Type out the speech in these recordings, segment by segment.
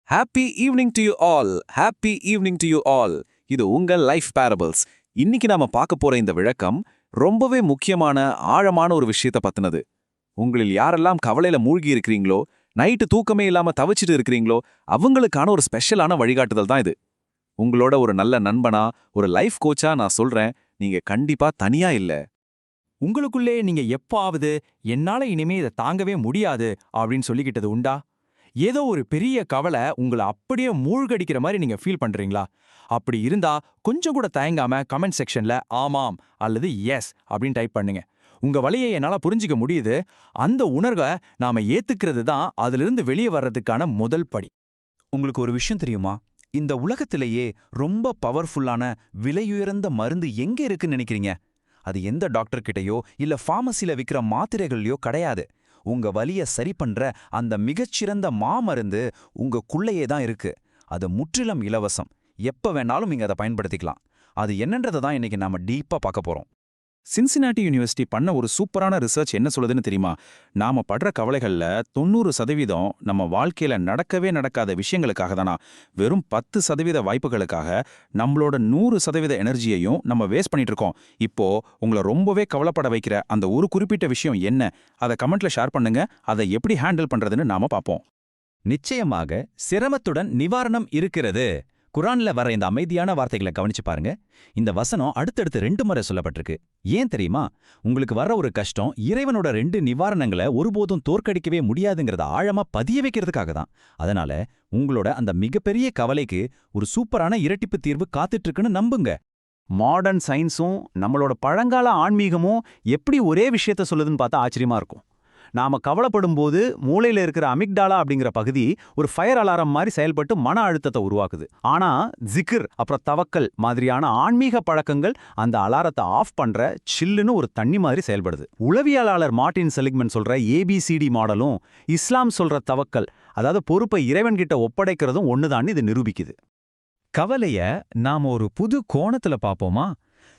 Happy evening to you all. Happy evening to you all. இது உங்கள் life parables. இன்னைக்கு நாம பார்க்க போற இந்த விளக்கம் ரொம்பவே முக்கியமான ஆழமான ஒரு விஷயத்தை பத்தினது. உங்களில் யாரெல்லாம் கவலையில மூழ்கி இருக்கிறீங்களோ, நைட்டு தூக்கமே இல்லாம தவிச்சிட்டு இருக்கிறீங்களோ, அவங்களுக்கான ஒரு ஸ்பெஷலான வழிகாட்டுதல் தான் இது. உங்களோட ஒரு நல்ல நண்பனா, ஒரு லைஃப் கோச்சா நான் சொல்றேன், நீங்க கண்டிப்பா தனியா இல்ல. உங்களுக்குள்ளே நீங்க எப்பாவது என்னால இனிமே இதை தாங்கவே முடியாது அப்படின்னு சொல்லிக்கிட்டது உண்டா? ஏதோ ஒரு பெரிய கவலை உங்களை அப்படியே மூழ்கடிக்கிற மாதிரி நீங்க ஃபீல் பண்றீங்களா? அப்படி இருந்தா கொஞ்சம் கூட தயங்காம கமெண்ட் செக்ஷன்ல ஆமாம் அல்லது எஸ் அப்படின்னு டைப் பண்ணுங்க. உங்க வலியை என்னால புரிஞ்சிக்க முடியுது. அந்த உணர்வை நாம ஏத்துக்கிறது தான் அதிலிருந்து வெளியே வர்றதுக்கான முதல் படி. உங்களுக்கு ஒரு விஷயம் தெரியுமா? இந்த உலகத்திலேயே ரொம்ப பவர்ஃபுல்லான விலையுயர்ந்த மருந்து எங்க இருக்குன்னு நினைக்கிறீங்க? அது எந்த டாக்டர் கிட்டயோ இல்ல ஃபார்மசில விக்கிற மாத்திரைகள்லயோ கிடையாது. உங்க வலிய சரி பண்ற அந்த மிகச்சிறந்த மாமருந்து உங்களுக்குள்ளேயே தான் இருக்கு. அது முற்றிலும் இலவசம். எப்ப வேணாலும் நீங்க அதை பயன்படுத்திக்கலாம். அது என்னன்றதை தான் இன்னைக்கு நாம டீப்பா பார்க்க போறோம். சின்சினாட்டி யூனிவர்சிட்டி பண்ண ஒரு சூப்பரான ரிசர்ச் என்ன சொல்லுதுன்னு தெரியுமா? நாம படுற கவலைகள்ல 90% நம்ம வாழ்க்கையில நடக்கவே நடக்காத விஷயங்களுக்காக தானா. வெறும் 10% வாய்ப்புகளுக்காக நம்மளோட 100% எனர்ஜியையும் நம்ம வேஸ்ட் பண்ணிட்டு இருக்கோம். இப்போ உங்களை ரொம்பவே கவலைப்பட வைக்கிற அந்த ஒரு குறிப்பிட்ட விஷயம் என்ன? அதை கமெண்ட்ல ஷேர் பண்ணுங்க. அதை எப்படி ஹேண்டில் பண்றதுன்னு நாம பார்ப்போம். நிச்சயமாக சிரமத்துடன் நிவாரணம் இருக்கிறது. குரான்ல வர இந்த அமைதியான வார்த்தைகளை கவனிச்சு பாருங்க. இந்த வசனம் அடுத்தடுத்து 2 முறை சொல்லப்பட்டிருக்கு. ஏன் தெரியுமா? உங்களுக்கு வர்ற ஒரு கஷ்டம் இறைவனோட 2 நிவாரணங்களை ஒருபோதும் தோற்கடிக்கவே முடியாதுங்கிறத ஆழமா பதிய வைக்கிறதுக்காக தான். அதனால உங்களோட அந்த மிகப்பெரிய கவலைக்கு ஒரு சூப்பரான இரட்டிப்பு தீர்வு காத்துட்டு இருக்குன்னு நம்புங்க. மாடர்ன் சயின்ஸும் நம்மளோட பழங்கால ஆன்மீகமும் எப்படி ஒரே விஷயத்த சொல்லுதுன்னு பார்த்தா ஆச்சரியமா இருக்கும். நாம கவலைப்படும் போது மூளையில இருக்கிற அமிக்டாலா அப்படிங்கிற பகுதி ஒரு ஃபயர் அலாரம் மாதிரி செயல்பட்டு மன அழுத்தத்தை உருவாக்குது. ஆனா ஜிக்ர் அப்புறம் தவக்கல் மாதிரியான ஆன்மீக பழக்கங்கள் அந்த அலாரத்தை ஆஃப் பண்ற சில்லுன்னு ஒரு தண்ணி மாதிரி செயல்படுது. உளவியலாளர் மார்ட்டின் செலிக்மன் சொல்ற ABCD மாடலும் இஸ்லாம் சொல்ற தவக்கல், அதாவது பொறுப்பை இறைவன்கிட்ட ஒப்படைக்கிறதும் ஒண்ணுதான் இது நிரூபிக்குது. கவலைய நாம ஒரு புது கோணத்துல பாப்போமா?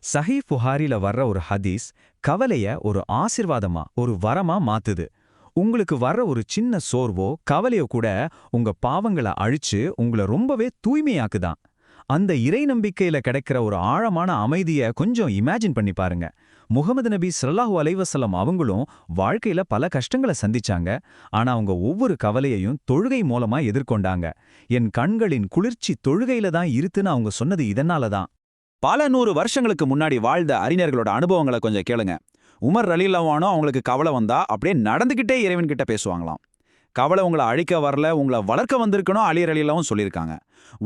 சஹீஹ் புகாரில வர்ற ஒரு ஹதீஸ் கவலைய ஒரு ஆசிர்வாதமா, ஒரு வரமா மாத்துது. உங்களுக்கு வர்ற ஒரு சின்ன சோர்வோ கவலையோ கூட உங்க பாவங்களை அழிச்சு உங்களை ரொம்பவே தூய்மையாக்குதான். அந்த இறை நம்பிக்கையில கிடைக்கிற ஒரு ஆழமான அமைதியை கொஞ்சம் இமேஜின் பண்ணி பாருங்க. முகமது நபி ஸல்லல்லாஹு அலைஹி வஸல்லம் அவங்களும் வாழ்க்கையில பல கஷ்டங்களை சந்திச்சாங்க. ஆனா அவங்க ஒவ்வொரு கவலையையும் தொழுகை மூலமா எதிர்கொண்டாங்க. என் கண்களின் குளிர்ச்சி தொழுகையில தான் இருத்துன்னு அவங்க சொன்னது இதனால தான். பல 100 வருஷங்களுக்கு முன்னாடி வாழ்ந்த அறிஞர்களோட அனுபவங்களை கொஞ்சம் கேளுங்க. உமர் ரலியல்லாஹு அவங்களுக்கு கவலை வந்தா அப்படியே நடந்துகிட்டே இறைவன்கிட்ட பேசுவாங்களாம். கவலை உங்களை அழிக்க வரல, உங்களை வளர்க்க வந்திருக்கணும் அலி ரலியல்லாஹு சொல்லியிருக்காங்க.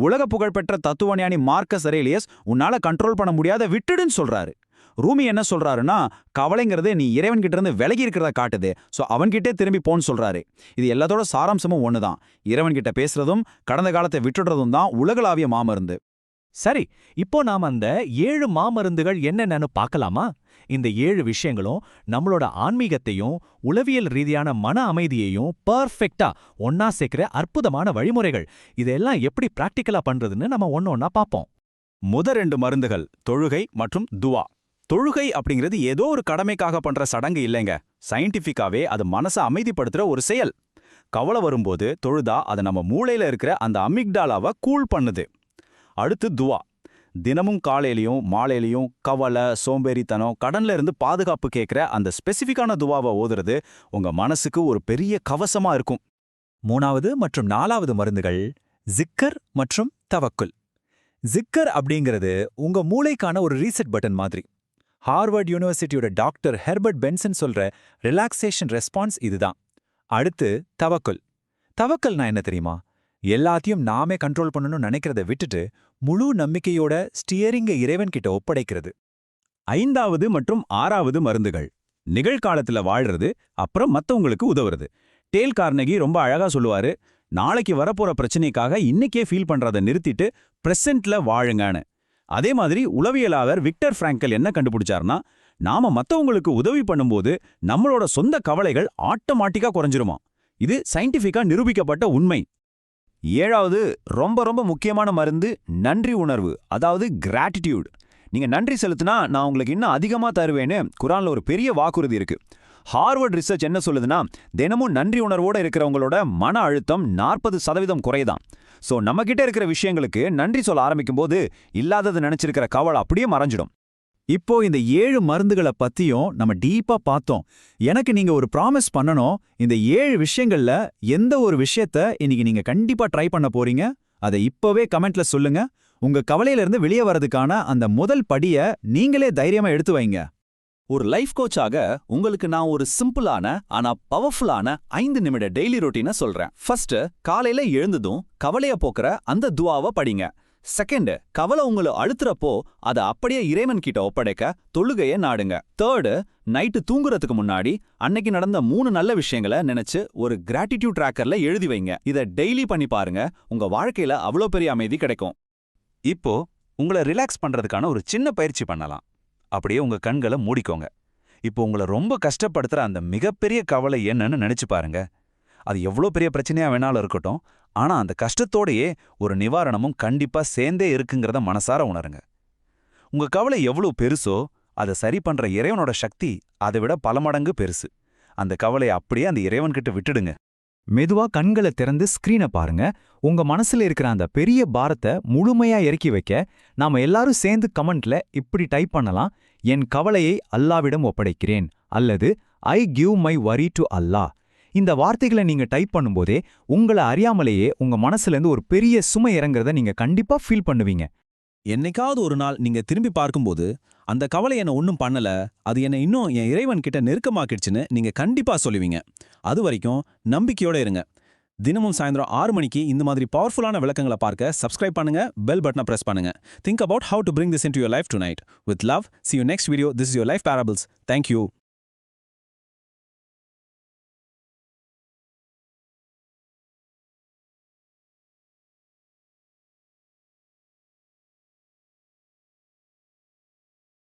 உலக புகழ்பெற்ற தத்துவஞானி மார்க்கஸ் அரேலியஸ் உன்னால கண்ட்ரோல் பண்ண முடியாத விட்டுடுன்னு சொல்றாரு. ரூமி என்ன சொல்றாருன்னா, கவலைங்கிறது நீ இறைவன்கிட்ட இருந்து விலகி இருக்கிறத காட்டுது, ஸோ அவன்கிட்டே திரும்பி போன்னு சொல்றாரு. இது எல்லாத்தோட சாராம்சமும் ஒண்ணுதான். இறைவன்கிட்ட பேசுறதும் கடந்த காலத்தை விட்டுடுறதும் தான் உலகளாவிய மாமருந்து. சரி, இப்போ நாம அந்த 7 மாமருந்துகள் என்னென்னு பார்க்கலாமா? இந்த 7 விஷயங்களும் நம்மளோட ஆன்மீகத்தையும் உளவியல் ரீதியான மன அமைதியையும் பர்ஃபெக்ட்டா ஒன்னா சேர்க்கிற அற்புதமான வழிமுறைகள். இதெல்லாம் எப்படி பிராக்டிக்கலா பண்றதுன்னு நம்ம ஒன்னொன்னா பார்ப்போம். முதல் 2 மருந்துகள் தொழுகை மற்றும் துவா. தொழுகை அப்படிங்கிறது ஏதோ ஒரு கடமைக்காக பண்ற சடங்கு இல்லைங்க. சயின்டிஃபிக்காவே அது மனசை அமைதிப்படுத்துற ஒரு செயல். கவலை வரும்போது தொழுதா அது நம்ம மூளையில இருக்கிற அந்த அமிக்டாலாவை கூல் பண்ணுது. அடுத்து துவா. தினமும் காலையிலையும் மாலையிலையும் கவலை, சோம்பேறித்தனம், கடன்ல இருந்து பாதுகாப்பு கேட்கிற அந்த ஸ்பெசிஃபிக்கான துவாவை ஓதுறது உங்க மனசுக்கு ஒரு பெரிய கவசமா இருக்கும். 3வது மற்றும் 4வது மருந்துகள் ஜிக்கர் மற்றும் தவக்குல். ஜிக்கர் அப்படிங்கிறது உங்க மூளைக்கான ஒரு ரீசெட் பட்டன் மாதிரி. ஹார்வர்ட் யூனிவர்சிட்டியோட டாக்டர் ஹெர்பர்ட் பென்சன் சொல்ற ரிலாக்ஸேஷன் ரெஸ்பான்ஸ் இதுதான். அடுத்து தவக்குல். தவக்கல்னா என்ன தெரியுமா? எல்லாத்தையும் நாமே கண்ட்ரோல் பண்ணணும்னு நினைக்கிறத விட்டுட்டு முழு நம்பிக்கையோட ஸ்டியரிங்க இறைவன்கிட்ட ஒப்படைக்கிறது. 5வது மற்றும் 6வது மருந்துகள் நிகழ்காலத்துல வாழ்றது, அப்புறம் மத்தவங்களுக்கு உதவுறது. டேல் கார்னகி ரொம்ப அழகா சொல்லுவாரு, நாளைக்கு வரப்போற பிரச்சனைக்காக இன்னைக்கே ஃபீல் பண்றதை நிறுத்திட்டு பிரசன்ட்ல வாழுங்கன்னு. அதே மாதிரி உளவியலாளர் விக்டர் ஃப்ராங்கல் என்ன கண்டுபிடிச்சாருன்னா, நாம மத்தவங்களுக்கு உதவி பண்ணும்போது நம்மளோட சொந்த கவலைகள் ஆட்டோமேட்டிக்கா குறைஞ்சிருமா. இது சயின்டிஃபிக்கா நிரூபிக்கப்பட்ட உண்மை. 7வது ரொம்ப ரொம்ப முக்கியமான மருந்து நன்றி உணர்வு, அதாவது கிராட்டிடியூட். நீங்க நன்றி செலுத்தினா நான் உங்களுக்கு இன்னும் அதிகமா தருவேன்னு குரான்ல ஒரு பெரிய வாக்குறுதி இருக்கு. ஹார்வர்ட் ரிசர்ச் என்ன சொல்லுதுன்னா, தினமும் நன்றி உணர்வோட இருக்கிறவங்களோட மன அழுத்தம் 40% குறையுதான். சோ நம்ம கிட்ட இருக்கிற விஷயங்களுக்கு நன்றி சொல்ல ஆரம்பிக்கும்போது இல்லாதது நினைச்சிருக்கிற கவலை அப்படியே மறைஞ்சிடும். இப்போ இந்த 7 மருந்துகளை பத்தியும் நம்ம டீப்பா பார்த்தோம். எனக்கு நீங்க ஒரு ப்ராமிஸ் பண்ணணும். இந்த 7 விஷயங்கள்ல எந்த ஒரு விஷயத்த இன்னைக்கு நீங்க கண்டிப்பா ட்ரை பண்ண போறீங்க? அதை இப்பவே கமெண்ட்ல சொல்லுங்க. உங்க கவலையில இருந்து வெளியே வரதுக்கான அந்த முதல் படிய நீங்களே தைரியமா எடுத்து வைங்க. ஒரு லைஃப் கோச்சாக உங்களுக்கு நான் ஒரு சிம்பிளான ஆனா பவர்ஃபுல்லான 5 நிமிட டெய்லி ரொட்டீனை சொல்றேன். ஃபர்ஸ்ட், காலையில எழுந்ததும் கவலைய போக்குற அந்த துவாவை படிங்க. செகண்ட், கவலை உங்களை அழுத்துறப்போ அதை அப்படியே இறைவன் கிட்ட ஒப்படைக்க தொழுகையை நாடுங்க. தேர்டு, நைட்டு தூங்குறதுக்கு முன்னாடி அன்னைக்கு நடந்த 3 நல்ல விஷயங்களை நினைச்சு ஒரு கிராட்டிடியூட் ட்ராக்கர்ல எழுதி வைங்க. இதை டெய்லி பண்ணி பாருங்க, உங்க வாழ்க்கையில அவ்வளோ பெரிய அமைதி கிடைக்கும். இப்போ உங்களை ரிலாக்ஸ் பண்றதுக்கான ஒரு சின்ன பயிற்சி பண்ணலாம். அப்படியே உங்க கண்களை மூடிக்கோங்க. இப்போ உங்களை ரொம்ப கஷ்டப்படுத்துற அந்த மிகப்பெரிய கவலை என்னன்னு நினைச்சு பாருங்க. அது எவ்வளோ பெரிய பிரச்சனையா வேணாலும் இருக்கட்டும், ஆனா அந்த கஷ்டத்தோடையே ஒரு நிவாரணமும் கண்டிப்பா சேர்ந்தே இருக்குங்கிறத மனசார உணருங்க. உங்க கவலை எவ்வளவு பெருசோ அதை சரி பண்ற இறைவனோட சக்தி அதை விட பல மடங்கு பெருசு. அந்த கவலையை அப்படியே அந்த இறைவன்கிட்ட விட்டுடுங்க. மெதுவா கண்களை திறந்து ஸ்கிரீனை பாருங்க. உங்க மனசுல இருக்கிற அந்த பெரிய பாரத்தை முழுமையா இறக்கி வைக்க நாம எல்லாரும் சேர்ந்து கமெண்ட்ல இப்படி டைப் பண்ணலாம்: என் கவலையை அல்லாவிடம் ஒப்படைக்கிறேன், அல்லது I give my worry to Allah. இந்த வார்த்தைகளை நீங்க டைப் பண்ணும்போதே உங்களை அறியாமலேயே உங்க மனசுல இருந்து ஒரு பெரிய சுமை இறங்குறத நீங்க கண்டிப்பா ஃபீல் பண்ணுவீங்க. என்னைக்காவது ஒரு நாள் நீங்க திரும்பி பார்க்கும்போது அந்த கவலை என்ன ஒன்றும் பண்ணல, அது என்னை இன்னும் என் இறைவன் கிட்ட நெருக்கமாக்கிடுச்சுன்னு நீங்க கண்டிப்பா சொல்லுவீங்க. அது வரைக்கும் நம்பிக்கையோட இருங்க. தினமும் சாயந்தரம் 6 மணிக்கு இந்த மாதிரி பவர்ஃபுல்லான விளக்கங்களை பார்க்க சப்ஸ்கிரைப் பண்ணுங்க, பெல் பட்டனை பிரஸ் பண்ணுங்க. Think about how to bring this into your life tonight. With love, see you next video. This is your Life Parables. Thank you.